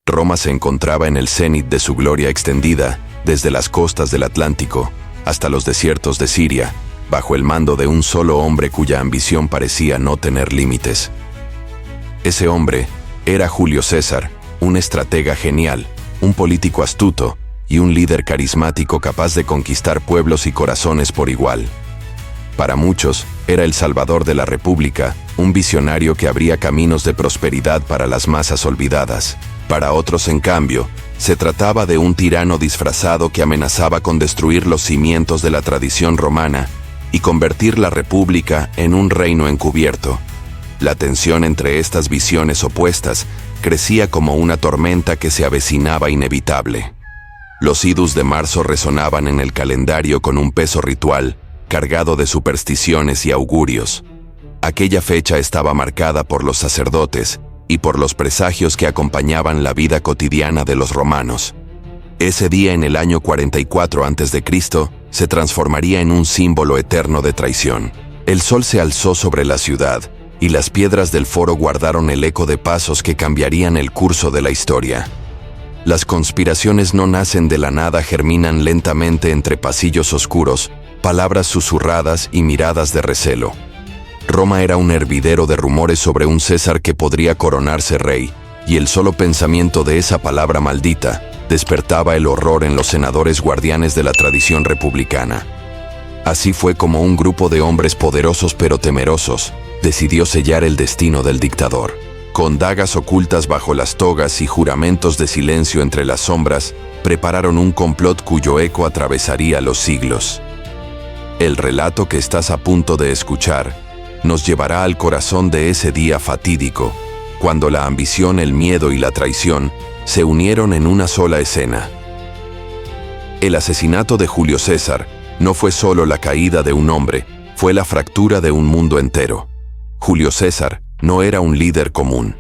Roma se encontraba en el cenit de su gloria extendida, desde las costas del Atlántico hasta los desiertos de Siria, bajo el mando de un solo hombre cuya ambición parecía no tener límites. Ese hombre era Julio César, un estratega genial, un político astuto y un líder carismático capaz de conquistar pueblos y corazones por igual. Para muchos, era el salvador de la República, un visionario que abría caminos de prosperidad para las masas olvidadas. Para otros, en cambio, se trataba de un tirano disfrazado que amenazaba con destruir los cimientos de la tradición romana y convertir la República en un reino encubierto. La tensión entre estas visiones opuestas crecía como una tormenta que se avecinaba inevitable. Los idus de marzo resonaban en el calendario con un peso ritual, cargado de supersticiones y augurios. Aquella fecha estaba marcada por los sacerdotes y por los presagios que acompañaban la vida cotidiana de los romanos. Ese día, en el año 44 a.C., se transformaría en un símbolo eterno de traición. El sol se alzó sobre la ciudad, y las piedras del foro guardaron el eco de pasos que cambiarían el curso de la historia. Las conspiraciones no nacen de la nada, germinan lentamente entre pasillos oscuros, palabras susurradas y miradas de recelo. Roma era un hervidero de rumores sobre un César que podría coronarse rey, y el solo pensamiento de esa palabra maldita despertaba el horror en los senadores guardianes de la tradición republicana. Así fue como un grupo de hombres poderosos pero temerosos decidió sellar el destino del dictador. Con dagas ocultas bajo las togas y juramentos de silencio entre las sombras, prepararon un complot cuyo eco atravesaría los siglos. El relato que estás a punto de escuchar nos llevará al corazón de ese día fatídico, cuando la ambición, el miedo y la traición se unieron en una sola escena. El asesinato de Julio César no fue solo la caída de un hombre, fue la fractura de un mundo entero. Julio César no era un líder común.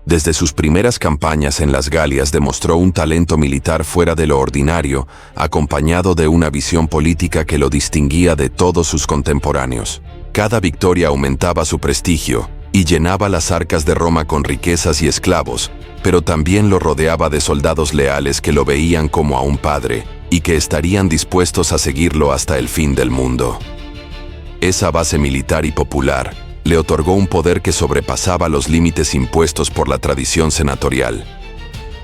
Desde sus primeras campañas en las Galias demostró un talento militar fuera de lo ordinario, acompañado de una visión política que lo distinguía de todos sus contemporáneos. Cada victoria aumentaba su prestigio y llenaba las arcas de Roma con riquezas y esclavos, pero también lo rodeaba de soldados leales que lo veían como a un padre y que estarían dispuestos a seguirlo hasta el fin del mundo. Esa base militar y popular le otorgó un poder que sobrepasaba los límites impuestos por la tradición senatorial.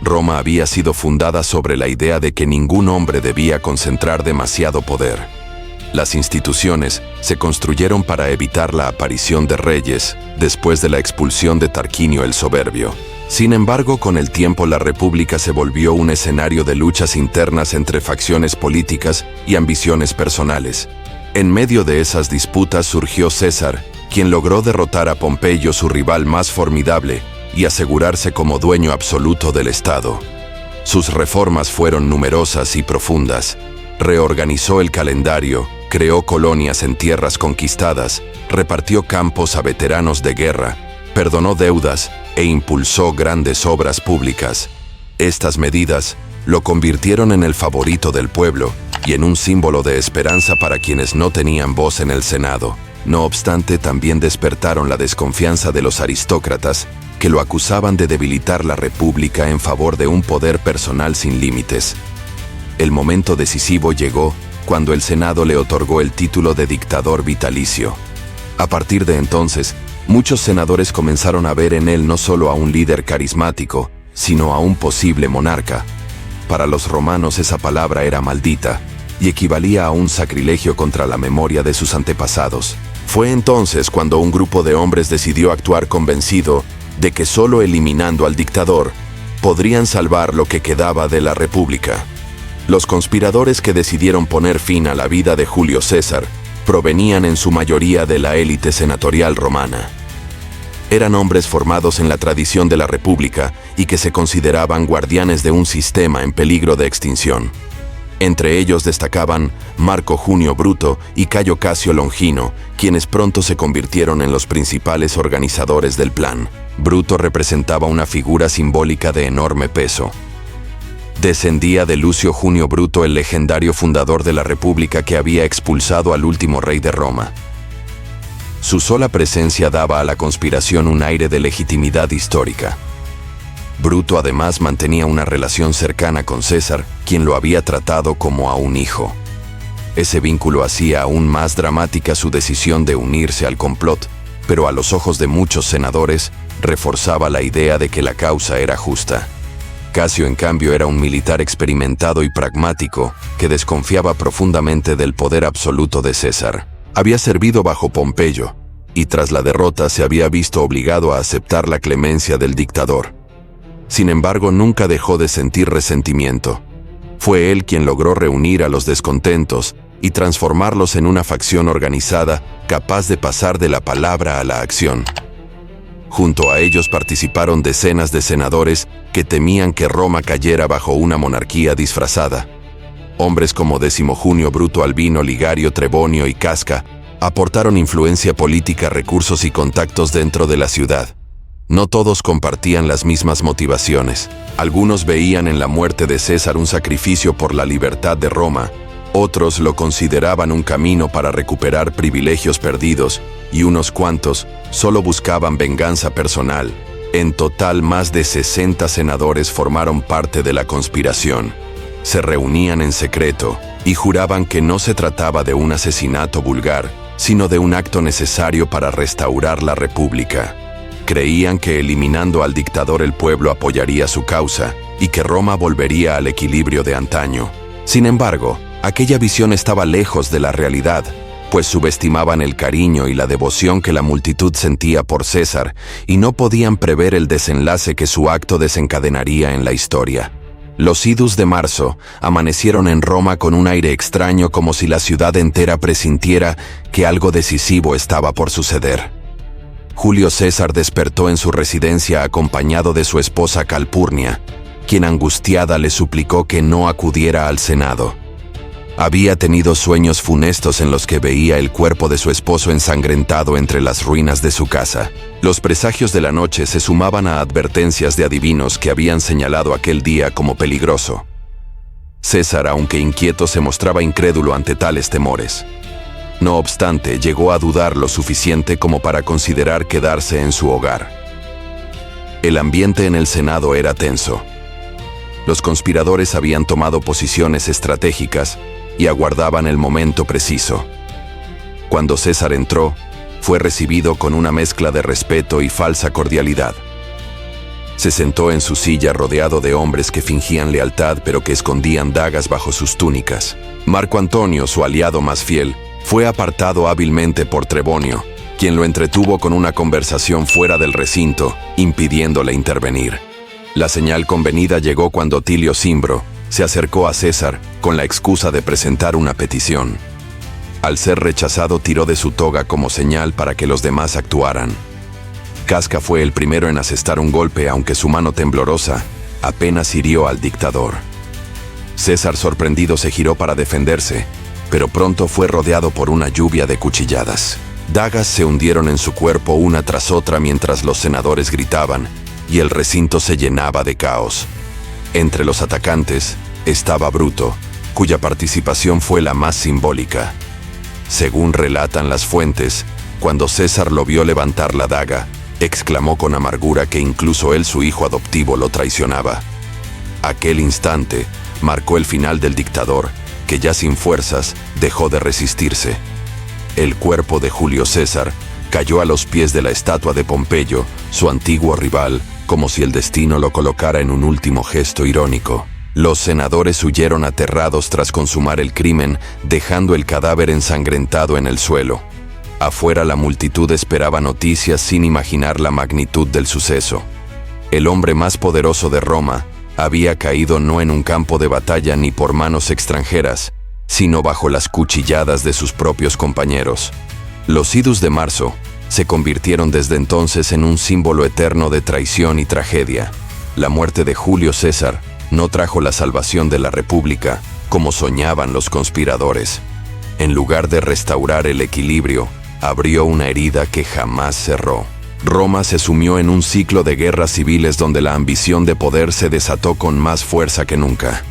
Roma había sido fundada sobre la idea de que ningún hombre debía concentrar demasiado poder. Las instituciones se construyeron para evitar la aparición de reyes después de la expulsión de Tarquinio el Soberbio. Sin embargo, con el tiempo la República se volvió un escenario de luchas internas entre facciones políticas y ambiciones personales. En medio de esas disputas surgió César, quien logró derrotar a Pompeyo, su rival más formidable, y asegurarse como dueño absoluto del Estado. Sus reformas fueron numerosas y profundas. Reorganizó el calendario, creó colonias en tierras conquistadas, repartió campos a veteranos de guerra, perdonó deudas e impulsó grandes obras públicas. Estas medidas lo convirtieron en el favorito del pueblo y en un símbolo de esperanza para quienes no tenían voz en el Senado. No obstante, también despertaron la desconfianza de los aristócratas, que lo acusaban de debilitar la República en favor de un poder personal sin límites. El momento decisivo llegó cuando el Senado le otorgó el título de dictador vitalicio. A partir de entonces, muchos senadores comenzaron a ver en él no solo a un líder carismático, sino a un posible monarca. Para los romanos esa palabra era maldita y equivalía a un sacrilegio contra la memoria de sus antepasados. Fue entonces cuando un grupo de hombres decidió actuar convencido de que solo eliminando al dictador podrían salvar lo que quedaba de la República. Los conspiradores que decidieron poner fin a la vida de Julio César provenían en su mayoría de la élite senatorial romana. Eran hombres formados en la tradición de la República y que se consideraban guardianes de un sistema en peligro de extinción. Entre ellos destacaban Marco Junio Bruto y Cayo Casio Longino, quienes pronto se convirtieron en los principales organizadores del plan. Bruto representaba una figura simbólica de enorme peso. Descendía de Lucio Junio Bruto, el legendario fundador de la República que había expulsado al último rey de Roma. Su sola presencia daba a la conspiración un aire de legitimidad histórica. Bruto además mantenía una relación cercana con César, quien lo había tratado como a un hijo. Ese vínculo hacía aún más dramática su decisión de unirse al complot, pero a los ojos de muchos senadores reforzaba la idea de que la causa era justa. Casio, en cambio, era un militar experimentado y pragmático que desconfiaba profundamente del poder absoluto de César. Había servido bajo Pompeyo, y tras la derrota se había visto obligado a aceptar la clemencia del dictador. Sin embargo, nunca dejó de sentir resentimiento. Fue él quien logró reunir a los descontentos y transformarlos en una facción organizada capaz de pasar de la palabra a la acción. Junto a ellos participaron decenas de senadores que temían que Roma cayera bajo una monarquía disfrazada. Hombres como Décimo Junio, Bruto, Albino, Ligario, Trebonio y Casca aportaron influencia política, recursos y contactos dentro de la ciudad. No todos compartían las mismas motivaciones. Algunos veían en la muerte de César un sacrificio por la libertad de Roma, otros lo consideraban un camino para recuperar privilegios perdidos, y unos cuantos solo buscaban venganza personal. En total, más de 60 senadores formaron parte de la conspiración. Se reunían en secreto y juraban que no se trataba de un asesinato vulgar, sino de un acto necesario para restaurar la república. Creían que eliminando al dictador el pueblo apoyaría su causa y que Roma volvería al equilibrio de antaño. Sin embargo, aquella visión estaba lejos de la realidad, pues subestimaban el cariño y la devoción que la multitud sentía por César y no podían prever el desenlace que su acto desencadenaría en la historia. Los idus de marzo amanecieron en Roma con un aire extraño, como si la ciudad entera presintiera que algo decisivo estaba por suceder. Julio César despertó en su residencia acompañado de su esposa Calpurnia, quien angustiada le suplicó que no acudiera al Senado. Había tenido sueños funestos en los que veía el cuerpo de su esposo ensangrentado entre las ruinas de su casa. Los presagios de la noche se sumaban a advertencias de adivinos que habían señalado aquel día como peligroso. César, aunque inquieto, se mostraba incrédulo ante tales temores. No obstante, llegó a dudar lo suficiente como para considerar quedarse en su hogar. El ambiente en el Senado era tenso. Los conspiradores habían tomado posiciones estratégicas y aguardaban el momento preciso. Cuando César entró, fue recibido con una mezcla de respeto y falsa cordialidad. Se sentó en su silla rodeado de hombres que fingían lealtad pero que escondían dagas bajo sus túnicas. Marco Antonio, su aliado más fiel, fue apartado hábilmente por Trebonio, quien lo entretuvo con una conversación fuera del recinto, impidiéndole intervenir. La señal convenida llegó cuando Tilio Cimbro se acercó a César con la excusa de presentar una petición. Al ser rechazado, tiró de su toga como señal para que los demás actuaran. Casca fue el primero en asestar un golpe, aunque su mano temblorosa apenas hirió al dictador. César, sorprendido, se giró para defenderse, pero pronto fue rodeado por una lluvia de cuchilladas. Dagas se hundieron en su cuerpo una tras otra mientras los senadores gritaban, y el recinto se llenaba de caos. Entre los atacantes estaba Bruto, cuya participación fue la más simbólica. Según relatan las fuentes, cuando César lo vio levantar la daga, exclamó con amargura que incluso él, su hijo adoptivo, lo traicionaba. Aquel instante marcó el final del dictador, que ya sin fuerzas dejó de resistirse. El cuerpo de Julio César cayó a los pies de la estatua de Pompeyo, su antiguo rival, como si el destino lo colocara en un último gesto irónico. Los senadores huyeron aterrados tras consumar el crimen, dejando el cadáver ensangrentado en el suelo. Afuera, la multitud esperaba noticias sin imaginar la magnitud del suceso. El hombre más poderoso de Roma había caído no en un campo de batalla ni por manos extranjeras, sino bajo las cuchilladas de sus propios compañeros. Los idus de marzo se convirtieron desde entonces en un símbolo eterno de traición y tragedia. La muerte de Julio César no trajo la salvación de la República, como soñaban los conspiradores. En lugar de restaurar el equilibrio, abrió una herida que jamás cerró. Roma se sumió en un ciclo de guerras civiles donde la ambición de poder se desató con más fuerza que nunca.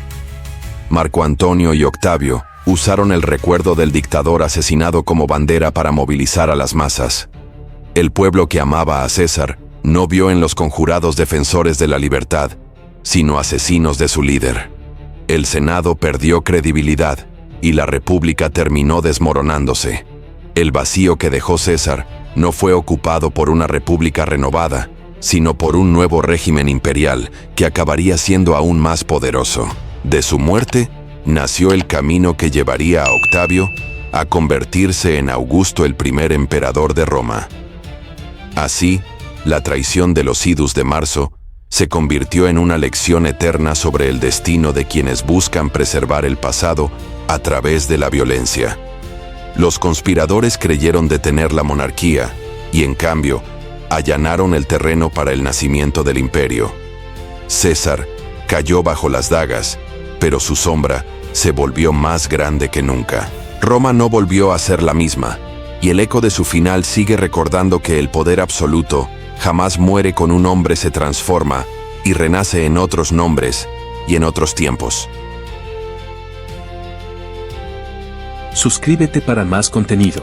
Marco Antonio y Octavio usaron el recuerdo del dictador asesinado como bandera para movilizar a las masas. El pueblo, que amaba a César, no vio en los conjurados defensores de la libertad, sino asesinos de su líder. El Senado perdió credibilidad y la República terminó desmoronándose. El vacío que dejó César no fue ocupado por una república renovada, sino por un nuevo régimen imperial que acabaría siendo aún más poderoso. De su muerte, nació el camino que llevaría a Octavio a convertirse en Augusto el primer emperador de Roma. Así, la traición de los idus de marzo se convirtió en una lección eterna sobre el destino de quienes buscan preservar el pasado a través de la violencia. Los conspiradores creyeron detener la monarquía y, en cambio, allanaron el terreno para el nacimiento del imperio. César cayó bajo las dagas, pero su sombra se volvió más grande que nunca. Roma no volvió a ser la misma, y el eco de su final sigue recordando que el poder absoluto jamás muere. Con un hombre se transforma y renace en otros nombres y en otros tiempos. Suscríbete para más contenido.